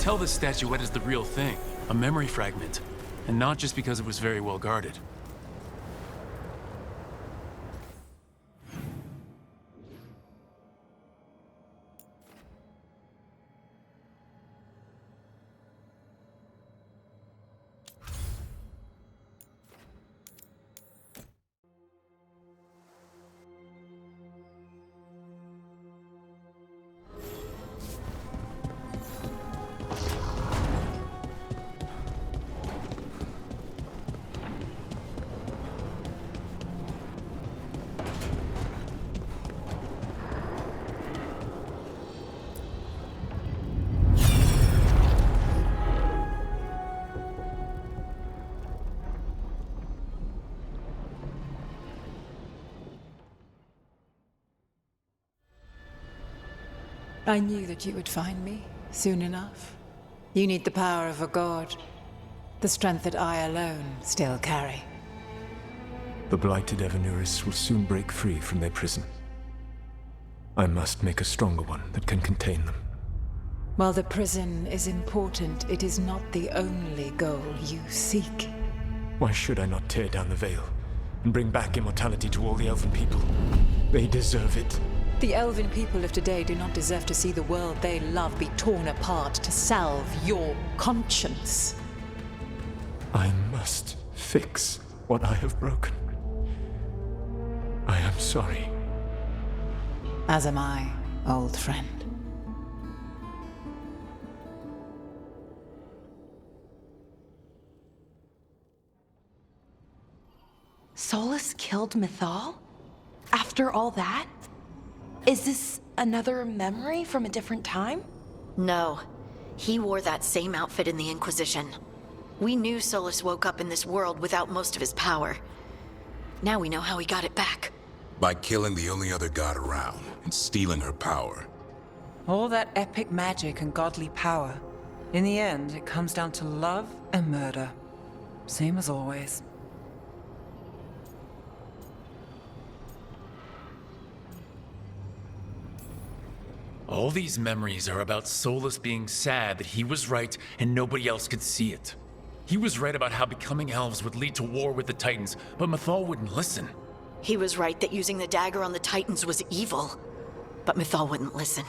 tell this statuette is the real thing, a memory fragment, and not just because it was very well guarded. I knew that you would find me, soon enough. You need the power of a god. The strength that I alone still carry. The blighted Evanuris will soon break free from their prison. I must make a stronger one that can contain them. While the prison is important, it is not the only goal you seek. Why should I not tear down the veil and bring back immortality to all the Elven people? They deserve it. The Elven people of today do not deserve to see the world they love be torn apart to salve your conscience. I must fix what I have broken. I am sorry. As am I, old friend. Solus killed Mythal? After all that? Is this another memory from a different time? No. He wore that same outfit in the Inquisition. We knew Solus woke up in this world without most of his power. Now we know how he got it back. By killing the only other god around and stealing her power. All that epic magic and godly power. In the end, it comes down to love and murder. Same as always. All these memories are about Solus being sad that he was right and nobody else could see it. He was right about how becoming elves would lead to war with the Titans, but Mythal wouldn't listen. He was right that using the dagger on the Titans was evil, but Mythal wouldn't listen.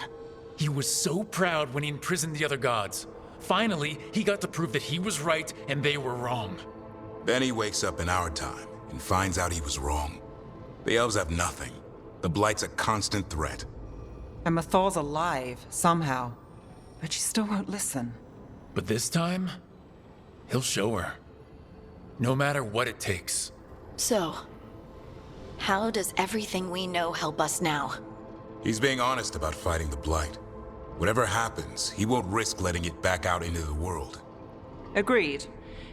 He was so proud when he imprisoned the other gods. Finally, he got to prove that he was right and they were wrong. Then he wakes up in our time and finds out he was wrong. The elves have nothing. The Blight's a constant threat. And Mythal's alive, somehow. But she still won't listen. But this time, he'll show her. No matter what it takes. So, how does everything we know help us now? He's being honest about fighting the Blight. Whatever happens, he won't risk letting it back out into the world. Agreed.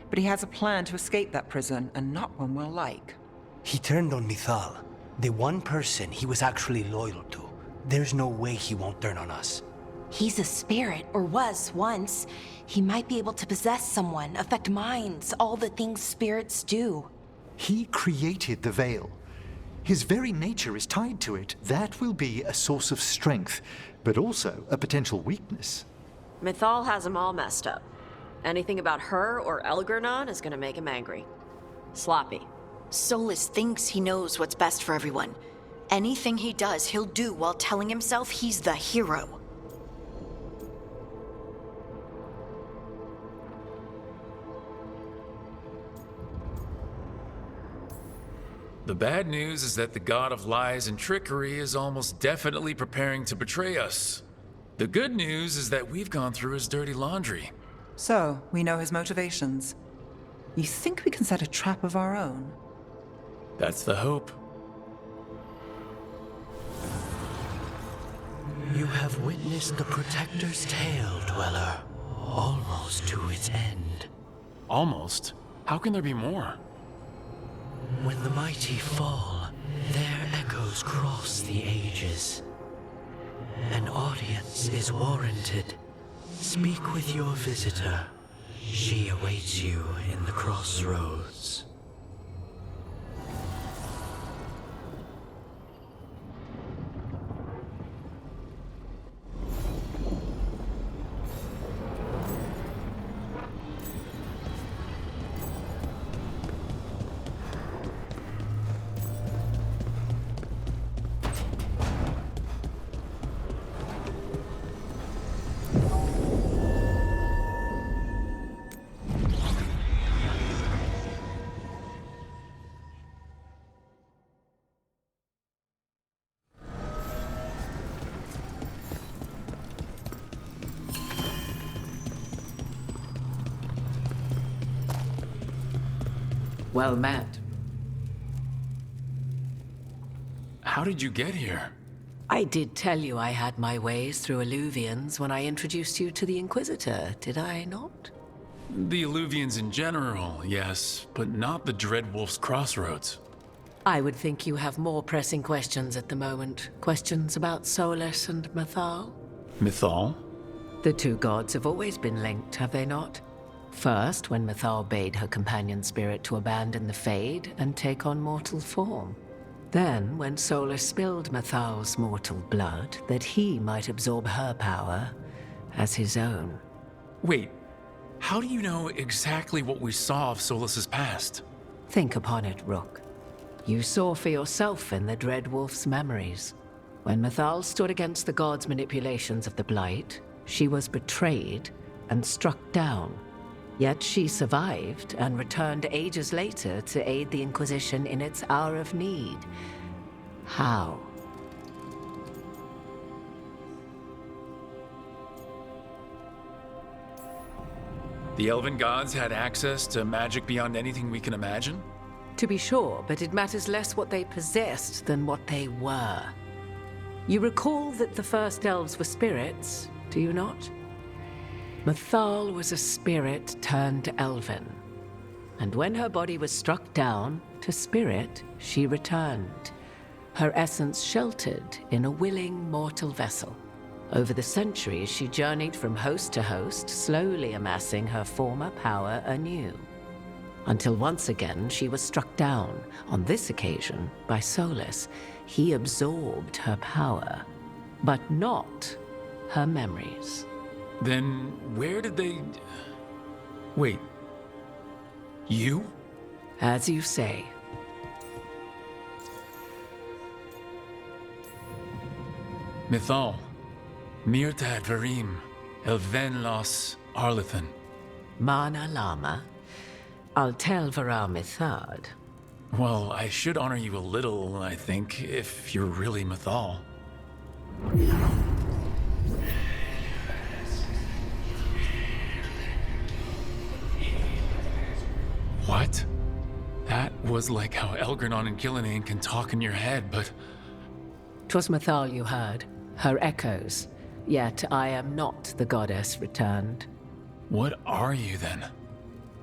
But he has a plan to escape that prison, and not one we'll like. He turned on Mythal, the one person he was actually loyal to. There's no way he won't turn on us. He's a spirit, or was once. He might be able to possess someone, affect minds, all the things spirits do. He created the Veil. His very nature is tied to it. That will be a source of strength, but also a potential weakness. Mythal has him all messed up. Anything about her or Elgernon is gonna make him angry. Sloppy. Solus thinks he knows what's best for everyone. Anything he does, he'll do while telling himself he's the hero. The bad news is that the god of lies and trickery is almost definitely preparing to betray us. The good news is that we've gone through his dirty laundry. So, we know his motivations. You think we can set a trap of our own? That's the hope. You have witnessed the Protector's tale, Dweller, almost to its end. Almost? How can there be more? When the mighty fall, their echoes cross the ages. An audience is warranted. Speak with your visitor. She awaits you in the crossroads. Well met. How did you get here? I did tell you I had my ways through Illuvians when I introduced you to the Inquisitor, did I not? The Illuvians in general, yes, but not the Dreadwolf's Crossroads. I would think you have more pressing questions at the moment. Questions about Solus and Mythal? Mythal? The two gods have always been linked, have they not? First, when Mythal bade her companion spirit to abandon the Fade and take on mortal form. Then, when Solus spilled Mythal's mortal blood, that he might absorb her power as his own. Wait, how do you know exactly what we saw of Solus's past? Think upon it, Rook. You saw for yourself in the Dreadwolf's memories. When Mythal stood against the gods' manipulations of the Blight, she was betrayed and struck down. Yet she survived and returned ages later to aid the Inquisition in its hour of need. How? The Elven gods had access to magic beyond anything we can imagine? To be sure, but it matters less what they possessed than what they were. You recall that the first elves were spirits, do you not? Mythal was a spirit turned elven. And when her body was struck down, to spirit she returned. Her essence sheltered in a willing mortal vessel. Over the centuries, she journeyed from host to host, slowly amassing her former power anew. Until once again she was struck down, on this occasion by Solus. He absorbed her power, but not her memories. Then where did they... Wait. You? As you say. Mythal. Mirtad Varim. Elven Los Arlethan. Mana Lama. Altel Vara Mythad. Well, I should honor you a little, I think, if you're really Mythal. What? That was like how Elgranon and Gillinan can talk in your head, but... 'Twas Mythal you heard, her echoes. Yet I am not the goddess returned. What are you then?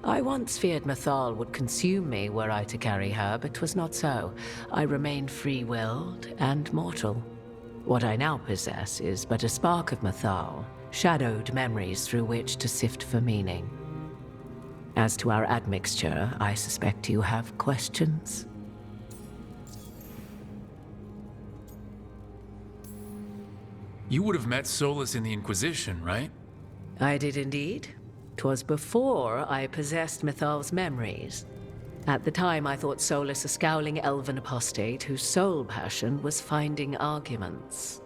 I once feared Mythal would consume me were I to carry her, but 'twas not so. I remain free-willed and mortal. What I now possess is but a spark of Mythal, shadowed memories through which to sift for meaning. As to our admixture, I suspect you have questions. You would have met Solus in the Inquisition, right? I did indeed. 'Twas before I possessed Mythal's memories. At the time, I thought Solus a scowling elven apostate whose sole passion was finding arguments.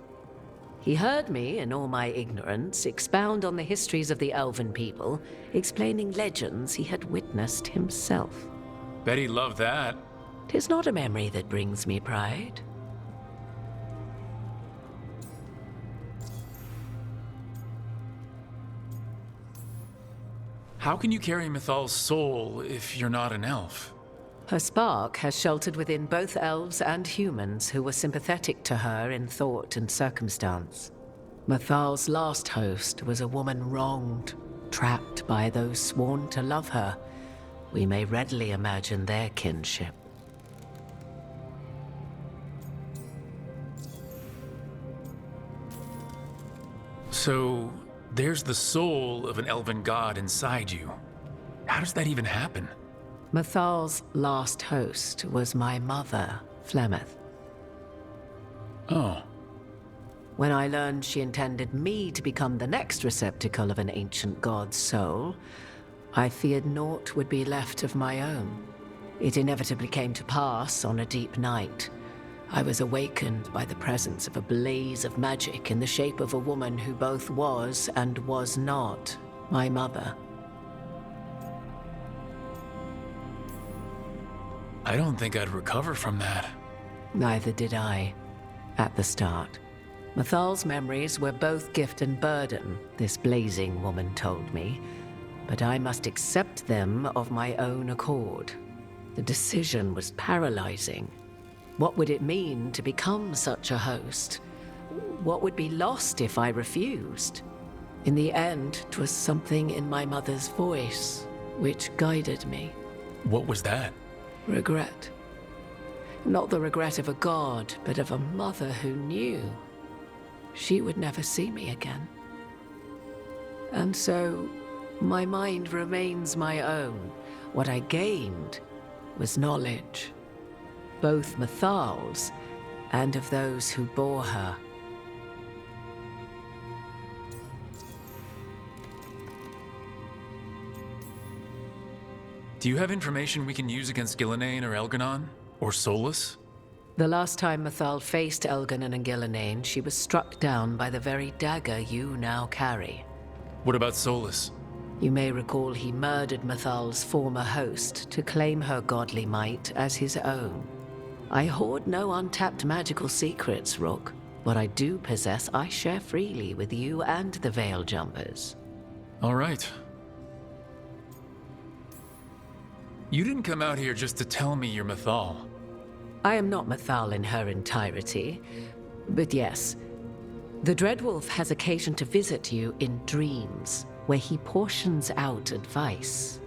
He heard me, in all my ignorance, expound on the histories of the elven people, explaining legends he had witnessed himself. Bet he loved that. 'Tis not a memory that brings me pride. How can you carry Mythal's soul if you're not an elf? Her spark has sheltered within both elves and humans who were sympathetic to her in thought and circumstance. Mythal's last host was a woman wronged, trapped by those sworn to love her. We may readily imagine their kinship. So, there's the soul of an elven god inside you. How does that even happen? Mythal's last host was my mother, Flemeth. Oh. When I learned she intended me to become the next receptacle of an ancient god's soul, I feared naught would be left of my own. It inevitably came to pass on a deep night. I was awakened by the presence of a blaze of magic in the shape of a woman who both was and was not my mother. I don't think I'd recover from that. Neither did I, at the start. Mythal's memories were both gift and burden, this blazing woman told me, but I must accept them of my own accord. The decision was paralyzing. What would it mean to become such a host? What would be lost if I refused? In the end, 'twas something in my mother's voice which guided me. What was that? Regret. Not the regret of a god, but of a mother who knew she would never see me again. And so, my mind remains my own. What I gained was knowledge, both Mythal's and of those who bore her. Do you have information we can use against Gillenane or Elgar'nan? Or Solus? The last time Mythal faced Elgar'nan and Gillenane, she was struck down by the very dagger you now carry. What about Solus? You may recall he murdered Mythal's former host to claim her godly might as his own. I hoard no untapped magical secrets, Rook. What I do possess, I share freely with you and the Veil Jumpers. All right. You didn't come out here just to tell me you're Mythal. I am not Mythal in her entirety, but yes, the Dreadwolf has occasion to visit you in dreams, where he portions out advice.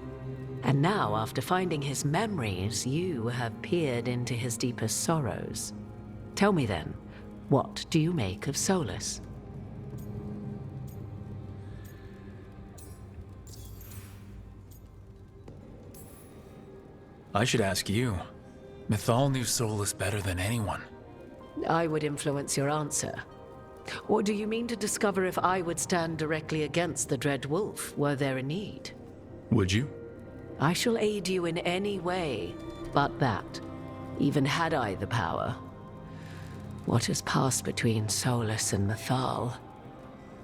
And now, after finding his memories, you have peered into his deepest sorrows. Tell me then, what do you make of Solus? I should ask you. Mythal knew Solus better than anyone. I would influence your answer. Or do you mean to discover if I would stand directly against the Dread Wolf, were there a need? Would you? I shall aid you in any way but that, even had I the power. What has passed between Solus and Mythal?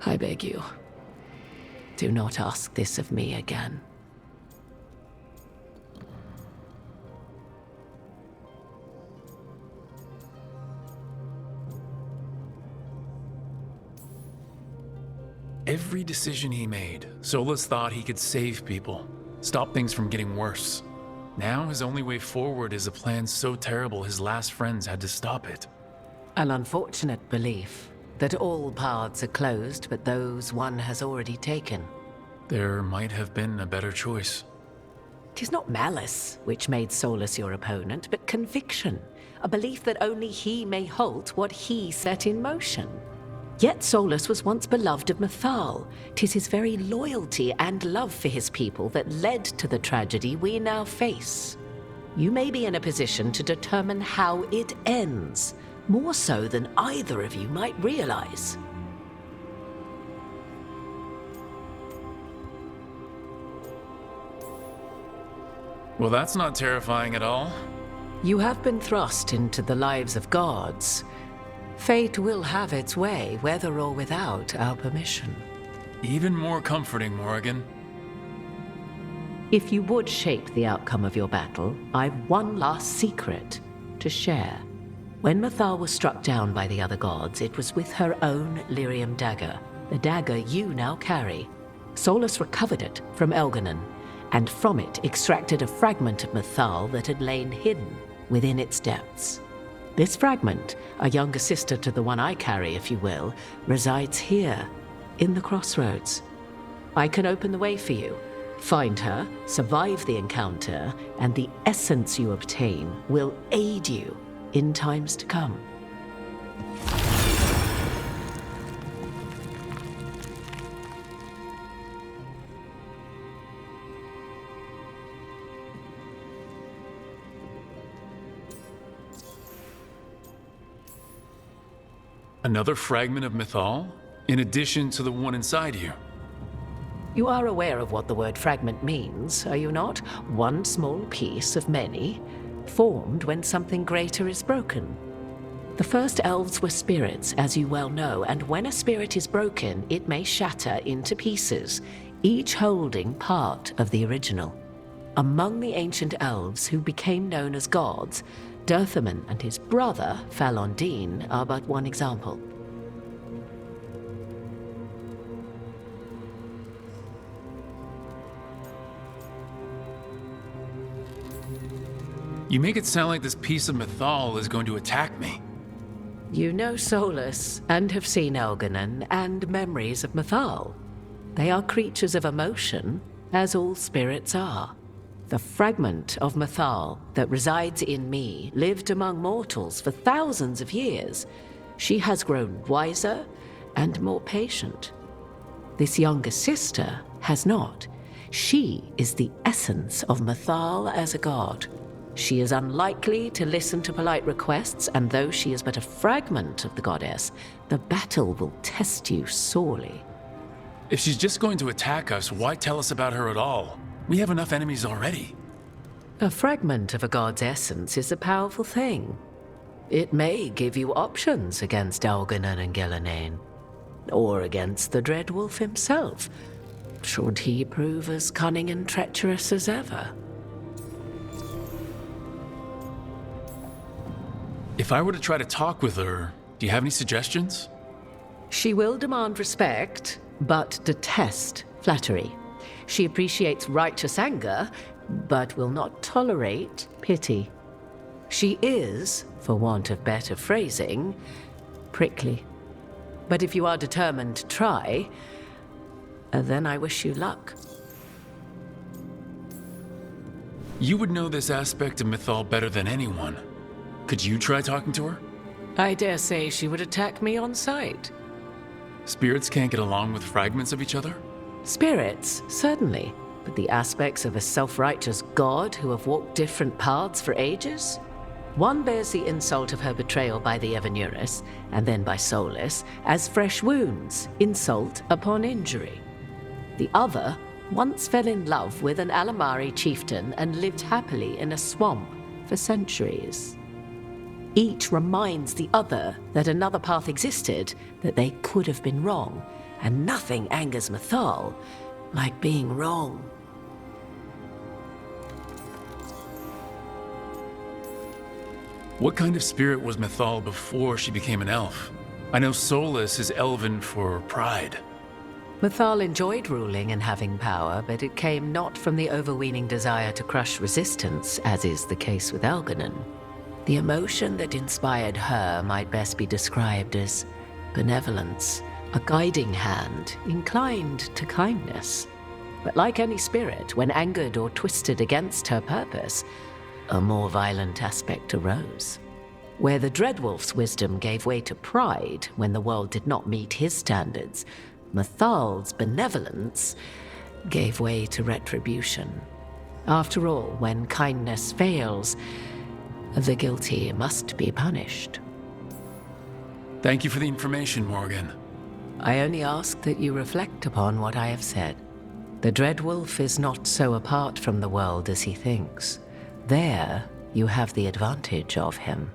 I beg you, do not ask this of me again. Every decision he made, Solus thought he could save people, stop things from getting worse. Now his only way forward is a plan so terrible his last friends had to stop it. An unfortunate belief that all paths are closed but those one has already taken. There might have been a better choice. 'Tis not malice which made Solus your opponent, but conviction, a belief that only he may halt what he set in motion. Yet Solus was once beloved of Mythal. 'Tis his very loyalty and love for his people that led to the tragedy we now face. You may be in a position to determine how it ends, more so than either of you might realize. Well, that's not terrifying at all. You have been thrust into the lives of gods. Fate will have its way, whether or without our permission. Even more comforting, Morrigan. If you would shape the outcome of your battle, I've one last secret to share. When Mythal was struck down by the other gods, it was with her own lyrium dagger, the dagger you now carry. Solus recovered it from Elgar'nan, and from it extracted a fragment of Mythal that had lain hidden within its depths. This fragment, a younger sister to the one I carry, if you will, resides here, in the crossroads. I can open the way for you. Find her, survive the encounter, and the essence you obtain will aid you in times to come. Another fragment of Mythal? In addition to the one inside you? You are aware of what the word fragment means, are you not? One small piece of many, formed when something greater is broken. The first elves were spirits, as you well know, and when a spirit is broken, it may shatter into pieces, each holding part of the original. Among the ancient elves who became known as gods, Dirthaman and his brother, Falondine, are but one example. You make it sound like this piece of Mythal is going to attack me. You know Solus, and have seen Elganon, and memories of Mythal. They are creatures of emotion, as all spirits are. The fragment of Mythal that resides in me lived among mortals for thousands of years. She has grown wiser and more patient. This younger sister has not. She is the essence of Mythal as a god. She is unlikely to listen to polite requests, and though she is but a fragment of the goddess, the battle will test you sorely. If she's just going to attack us, why tell us about her at all? We have enough enemies already. A fragment of a god's essence is a powerful thing. It may give you options against Elganon and Gillenane, or against the Dreadwolf himself, should he prove as cunning and treacherous as ever. If I were to try to talk with her, do you have any suggestions? She will demand respect, but detest flattery. She appreciates righteous anger, but will not tolerate pity. She is, for want of better phrasing, prickly. But if you are determined to try, then I wish you luck. You would know this aspect of Mythal better than anyone. Could you try talking to her? I dare say she would attack me on sight. Spirits can't get along with fragments of each other? Spirits, certainly. But the aspects of a self-righteous god who have walked different paths for ages? One bears the insult of her betrayal by the Evanurus, and then by Solus, as fresh wounds, insult upon injury. The other once fell in love with an Alamari chieftain and lived happily in a swamp for centuries. Each reminds the other that another path existed, that they could have been wrong, and nothing angers Mythal like being wrong. What kind of spirit was Mythal before she became an elf? I know Solus is elven for pride. Mythal enjoyed ruling and having power, but it came not from the overweening desire to crush resistance, as is the case with Elganon. The emotion that inspired her might best be described as benevolence, a guiding hand inclined to kindness. But like any spirit, when angered or twisted against her purpose, a more violent aspect arose. Where the Dreadwolf's wisdom gave way to pride when the world did not meet his standards, Mythal's benevolence gave way to retribution. After all, when kindness fails, the guilty must be punished. Thank you for the information, Morrigan. I only ask that you reflect upon what I have said. The Dreadwolf is not so apart from the world as he thinks. There, you have the advantage of him.